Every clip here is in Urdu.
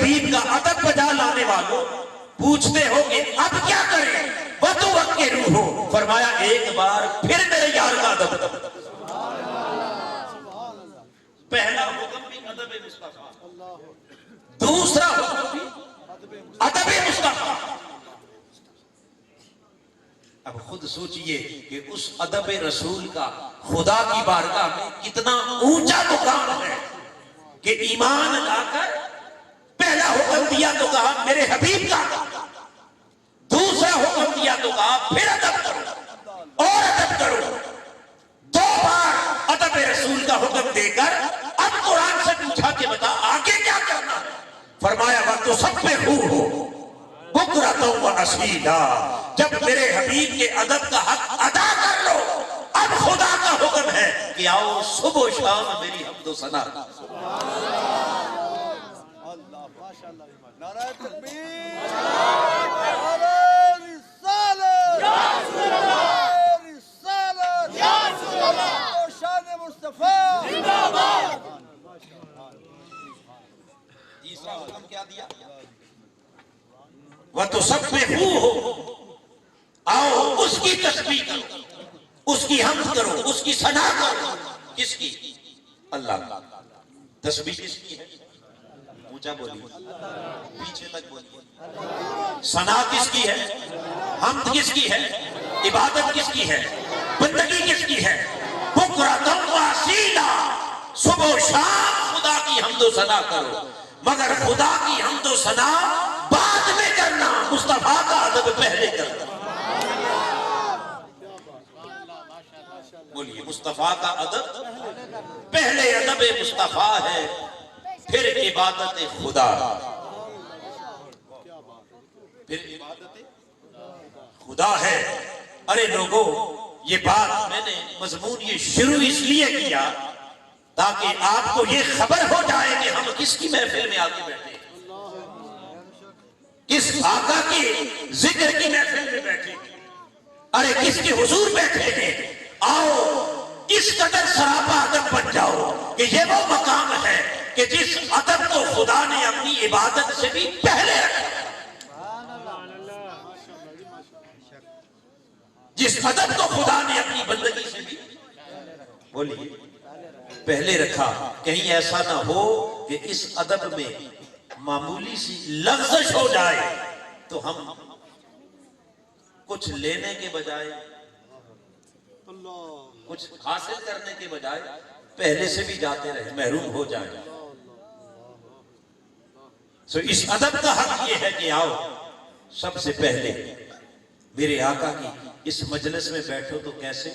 حبیب کا ادب بجا لانے والوں پوچھتے ہو کہ اب کیا کریں؟ وَتُوَقِّرُوهُ، فرمایا ایک بار پھر میرے یار کا ادب کرو۔ پہلا حکم بھی ادب مصطفیٰ، دوسرا حکم بھی ادب مصطفیٰ۔ اب خود سوچئے کہ اس ادب رسول کا خدا کی بارگاہ میں کتنا اونچا مقام ہے کہ ایمان لا کر پہلا حکم دیا تو کہا میرے حبیب کا، دوسرا حکم دیا تو کہا پھر ادب کرو اور ادب کرو۔ دو بار ادب رسول کا حکم دے کر اب قرآن سے پوچھا کہ بتا آگے کیا کرنا ہے؟ فرمایا وَتُسَبِّحُوهُ بُكْرَةً وَأَصِيلًا، جب میرے حبیب کے ادب کا حق ادا کر لو اب خدا کا حکم ہے کہ آؤ صبح و شام میری حمد و ثنا۔ نعرہ تکبیر، نعرہ رسالت، نعرہ رسالت، و شان مصطفیٰ زندہ باد۔ تیسرا حکم کیا دیا؟ وَتُسَبِّحُوهُ، آؤ اس کی تسبیح کرو، اس کی حمد کرو، اس کی ثنا کرو۔ کس کی؟ اللہ کا۔ تسبیح کس کی ہے؟ اونچا بولیے، پیچھے تک بولیے۔ ثنا کس کی ہے؟ حمد کس کی ہے؟ عبادت کس کی ہے؟ بندگی کس کی ہے؟ بکرۃ واسیلا، صبح و شام خدا کی حمد و ثنا کرو، مگر خدا کی حمد و ثنا بعد میں کرنا، مصطفیٰ کا ادب پہلے کرنا۔ بولیے مصطفیٰ کا ادب پہلے ادب مصطفیٰ ہے، پھر عبادت خدا، پھر عبادت خدا ہے۔ ارے لوگوں، یہ بات میں نے مضمون یہ شروع اس لیے کیا تاکہ آپ کو یہ خبر ہو جائے کہ ہم کس کی محفل میں آگے بیٹھے ہیں، کس آقا کی ذکر کی محفل میں بیٹھے ہیں، ارے کس کے حضور بیٹھے ہیں۔ آؤ اس قدر سراپا ادب بن جاؤ کہ یہ وہ مقام ہے کہ جس ادب کو خدا نے اپنی عبادت سے بھی پہلے رکھا، جس ادب کو خدا نے اپنی بندگی سے بھی بولیے پہلے رکھا۔ کہیں ایسا نہ ہو کہ اس ادب میں معمولی سی لغزش ہو جائے تو ہم کچھ لینے کے بجائے، کچھ حاصل کرنے کے بجائے پہلے سے بھی جاتے رہے، محروم ہو جائیں۔ سو اس ادب کا حق یہ ہے کہ آؤ سب سے پہلے میرے آقا کی اس مجلس میں بیٹھو تو کیسے؟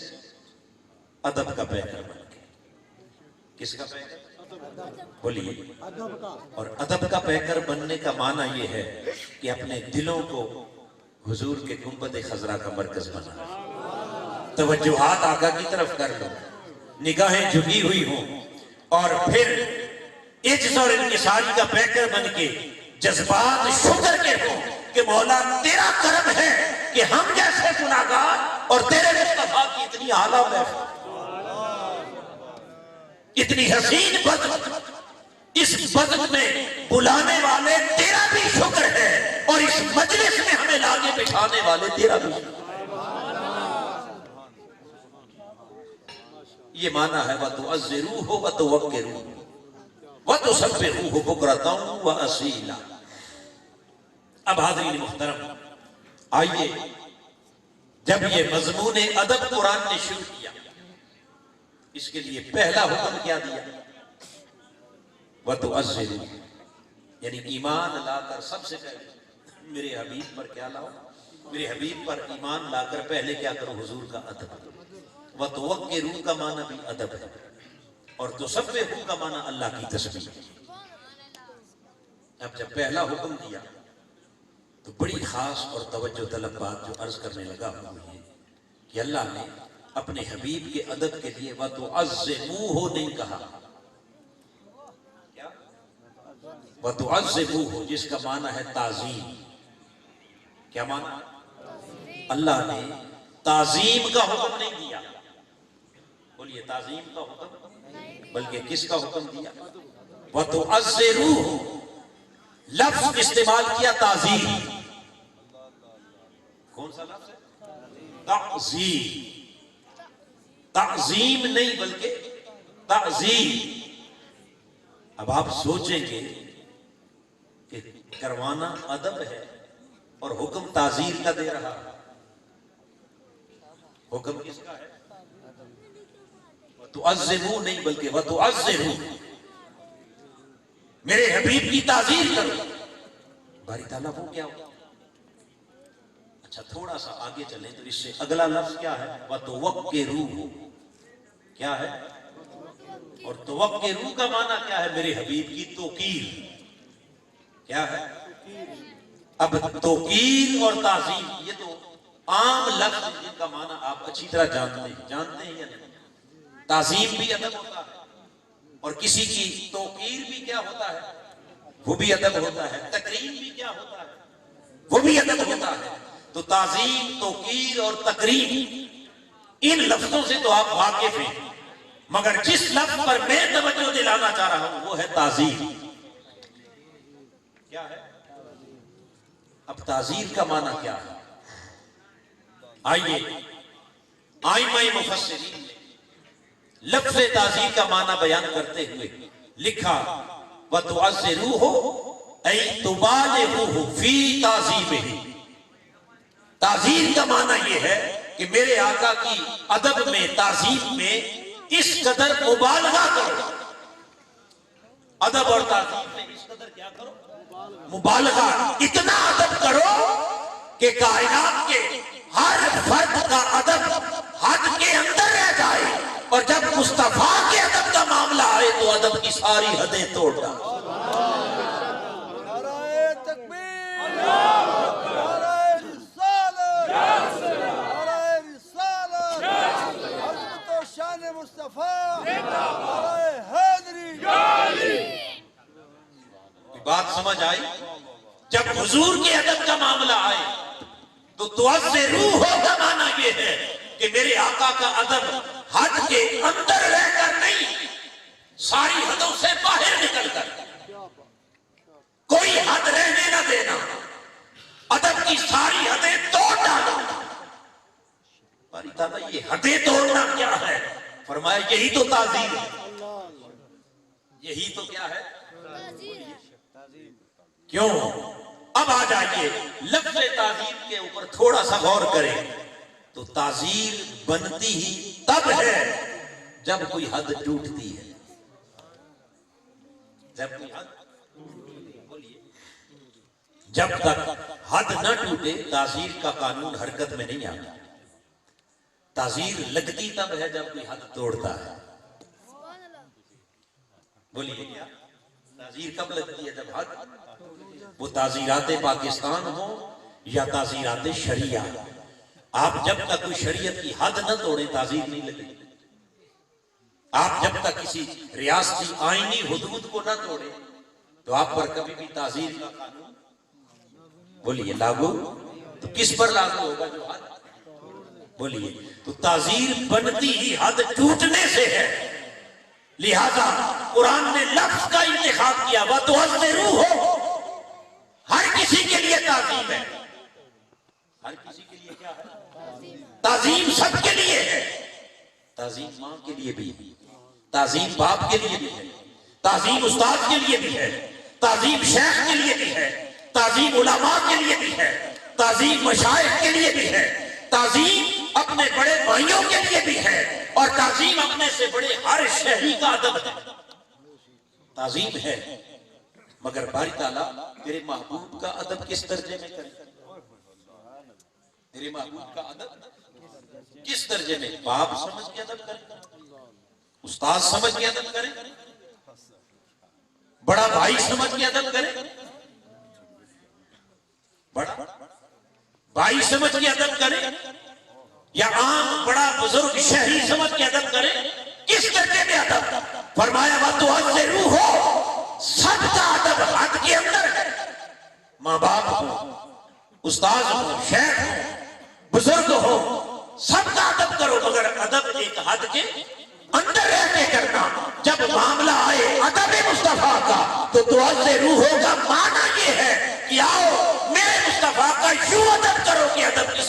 ادب کا پیکر بن کے۔ کس کا پیکر؟ بولیے۔ اور ادب کا پیکر بننے کا معنی یہ ہے کہ اپنے دلوں کو حضور کے گنبد خضرا کا مرکز بنا، توجہات آقا کی طرف کر لو، نگاہیں جھکی ہوئی ہوں، اور پھر عجز اور انکساری کا پیکر بن کے جذبات شکر کے ہوں کہ مولا تیرا کرم ہے کہ ہم جیسے گناہگار اور تیرے مصطفیٰ کی اتنی اعلیٰ محفل، اتنی حسین بزم، اس بزم میں بلانے والے تیرا بھی شکر ہے اور اس مجلس میں ہمیں لانے بٹھانے والے تیرا بھی شکر۔ یہ معنی ہے وَتُعَزِّرُوهُ وَتُوَقِّرُوهُ وَتُسَبِّحُوهُ بُكْرَةً وَأَصِيلًا۔ اب حاضرین محترم، آئیے جب یہ مضمون ادب قرآن نے شروع کیا، اس کے لیے پہلا حکم کیا دیا؟ وَتُعَزِّرُوهُ، یعنی ایمان لا کر سب سے پہلے میرے حبیب پر کیا لاؤ؟ میرے حبیب پر ایمان لا کر پہلے کیا کرو؟ حضور کا ادب۔ وَتُوَقِّرُوهُ کا معنی بھی ادب ہے، اور تُسَبِّحُوهُ کا معنی اللہ کی تسبیح۔ اب جب پہلا حکم دیا تو بڑی خاص اور توجہ طلب بات جو عرض کرنے لگا ہوں یہ کہ اللہ نے اپنے حبیب کے ادب کے لیے وَتُعَزِّمُوهُ نہیں کہا، کیا؟ وَتُعَزِّمُوهُ، جس کا معنی ہے تعظیم۔ کیا معنی؟ اللہ نے تعظیم کا حکم نہیں دیا، بولیے تعظیم کا حکم، بلکہ کس کا حکم دیا؟ وَتُعَزِّرُوهُ، لفظ استعمال کیا تعظیم. کون سا لفظ ہے؟ تعظیم. تعظیم نہیں بلکہ تعظیم. اب آپ سوچیں گے کہ کروانا ادب ہے اور حکم تعزیر کا دے رہا. حکم کس کا ہے؟ وَتُعَزِّرُوا نہیں بلکہ وَتُعَزِّرُوا. میرے حبیب کی تعزیر کرو. باری تعالیٰ وہ کیا ہو؟ اچھا تھوڑا سا آگے چلیں تو اس سے اگلا لفظ کیا ہے؟ وَتُوَقِّرُوهُ. کیا ہے؟ اور توقِّرُو کا معنی کیا ہے؟ میرے حبیب کی توقیر. کیا ہے؟ اب توقیر اور تعظیم یہ تو عام لفظ ہیں جن کا معنی آپ اچھی طرح جانتے ہیں یا نہیں؟ تعظیم بھی ادب ہوتا ہے اور کسی کی توقیر بھی کیا ہوتا ہے؟ وہ بھی ادب ہوتا ہے. تکریم بھی کیا ہوتا ہے؟ وہ بھی ادب ہوتا ہے. تو تعظیم، توقیر اور تکریم ان لفظوں سے تو آپ واقف ہیں، مگر جس لفظ پر میں توجہ دلانا چاہ رہا ہوں وہ ہے تعظیم. کیا ہے؟ اب تعظیم کا معنی کیا ہے؟ آئیے آئمہ مفسرین نے لفظ تعظیم کا معنی بیان کرتے ہوئے لکھا وَتُعَزِّرُوهُ أَيْ تُبَالِغُوهُ فِي تَعْظِيمِهِ. تعظیم کا معنی یہ ہے کہ میرے آقا کی ادب میں، تعظیم میں اس قدر مبالغہ کرو. ادب اور تعظیم میں اس قدر کیا کرو؟ مبالغہ. اتنا ادب کرو کہ کائنات کے ہر فرد کا ادب حد کے اندر رہ جائے، اور جب مصطفیٰ کے ادب کا معاملہ آئے تو ادب کی ساری حدیں توڑ ڈالے. نعرہ تکبیر، نعرہ رسالت، نعرہ رسالت، عظمت و شان مصطفیٰ، نعرہ حیدری. بات سمجھ آئی؟ جب حضور کے ادب کا معاملہ آئے تو تعزروہ کا معنی یہ ہے کہ میرے آقا کا ادب حد کے اندر رہ کر نہیں، ساری حدوں سے باہر نکل کر. کوئی حد رہنے نہ دینا، ادب کی ساری حدیں توڑ ڈالو. باری تعالیٰ یہ حدیں توڑنا کیا ہے؟ فرمایا یہی تو تعظیم ہے. یہی تو کیا ہے؟ کیوں؟ اب آ جائیے لفظ تعظیم کے اوپر تھوڑا سا غور کریں تو تعظیر بنتی ہی تب ہے جب کوئی حد ٹوٹتی ہے. جب کوئی حد، جب تک حد نہ ٹوٹے تعظیر کا قانون حرکت میں نہیں آتا. تعظیر لگتی تب ہے جب کوئی حد توڑتا ہے. بولیے کیا تعظیر کب لگتی ہے؟ جب حد. وہ تعزیرات پاکستان ہوں یا تعزیرات شریعہ، آپ جب تک کوئی شریعت کی حد نہ توڑیں تعزیر نہیں لگے. آپ جب تک کسی ریاستی آئینی حدود کو نہ توڑیں تو آپ پر کبھی بھی تعزیر کا قانون بولیے لاگو تو کس پر لاگو ہوگا؟ جو حد. بولیے تو تعزیر بنتی ہی حد ٹوٹنے سے ہے. لہذا قرآن نے لفظ کا انتخاب کیا وَتُعَزِّرُوهُ. ہر کسی کے لیے تعظیم ہے. ہر کسی کے لیے کیا ہے؟ تعظیم سب کے لیے ہے. تعظیم ماں کے لیے بھی ہے، تعظیم باپ کے لیے بھی ہے، تعظیم استاد کے لیے بھی ہے، تعظیم شیخ کے لیے بھی ہے، تعظیم علماء کے لیے بھی ہے، تعظیم مشائخ کے لیے بھی ہے، تعظیم اپنے بڑے بھائیوں کے لیے بھی ہے، اور تعظیم اپنے سے بڑے ہر شہری کا ادب ہے. تعظیم ہے، مگر باری تعالیٰ میرے محبوب کا ادب کس درجے میں کرے؟ میرے محبوب کا ادب کس درجے میں؟ باپ سمجھ کے ادب کرے، استاد سمجھ کے ادب کرے، بڑا بھائی سمجھ کے ادب کرے، بڑا بھائی سمجھ کے ادب کرے، یا عام بڑا بزرگ شہری سمجھ کے ادب کرے؟ کس درجے میں ادب؟ فرمایا وَتُعَزِّرُوهُ. سب کا ادب حد کے اندر ہے. ماں باپ ہو، استاد ہو، شیخ ہو، بزرگ ہو، سب کا ادب کرو، مگر ادب ایک حد کے اندر رہ کے کرنا. جب معاملہ آئے ادب مصطفیٰ کا تو تعزروہ کا معنی یہ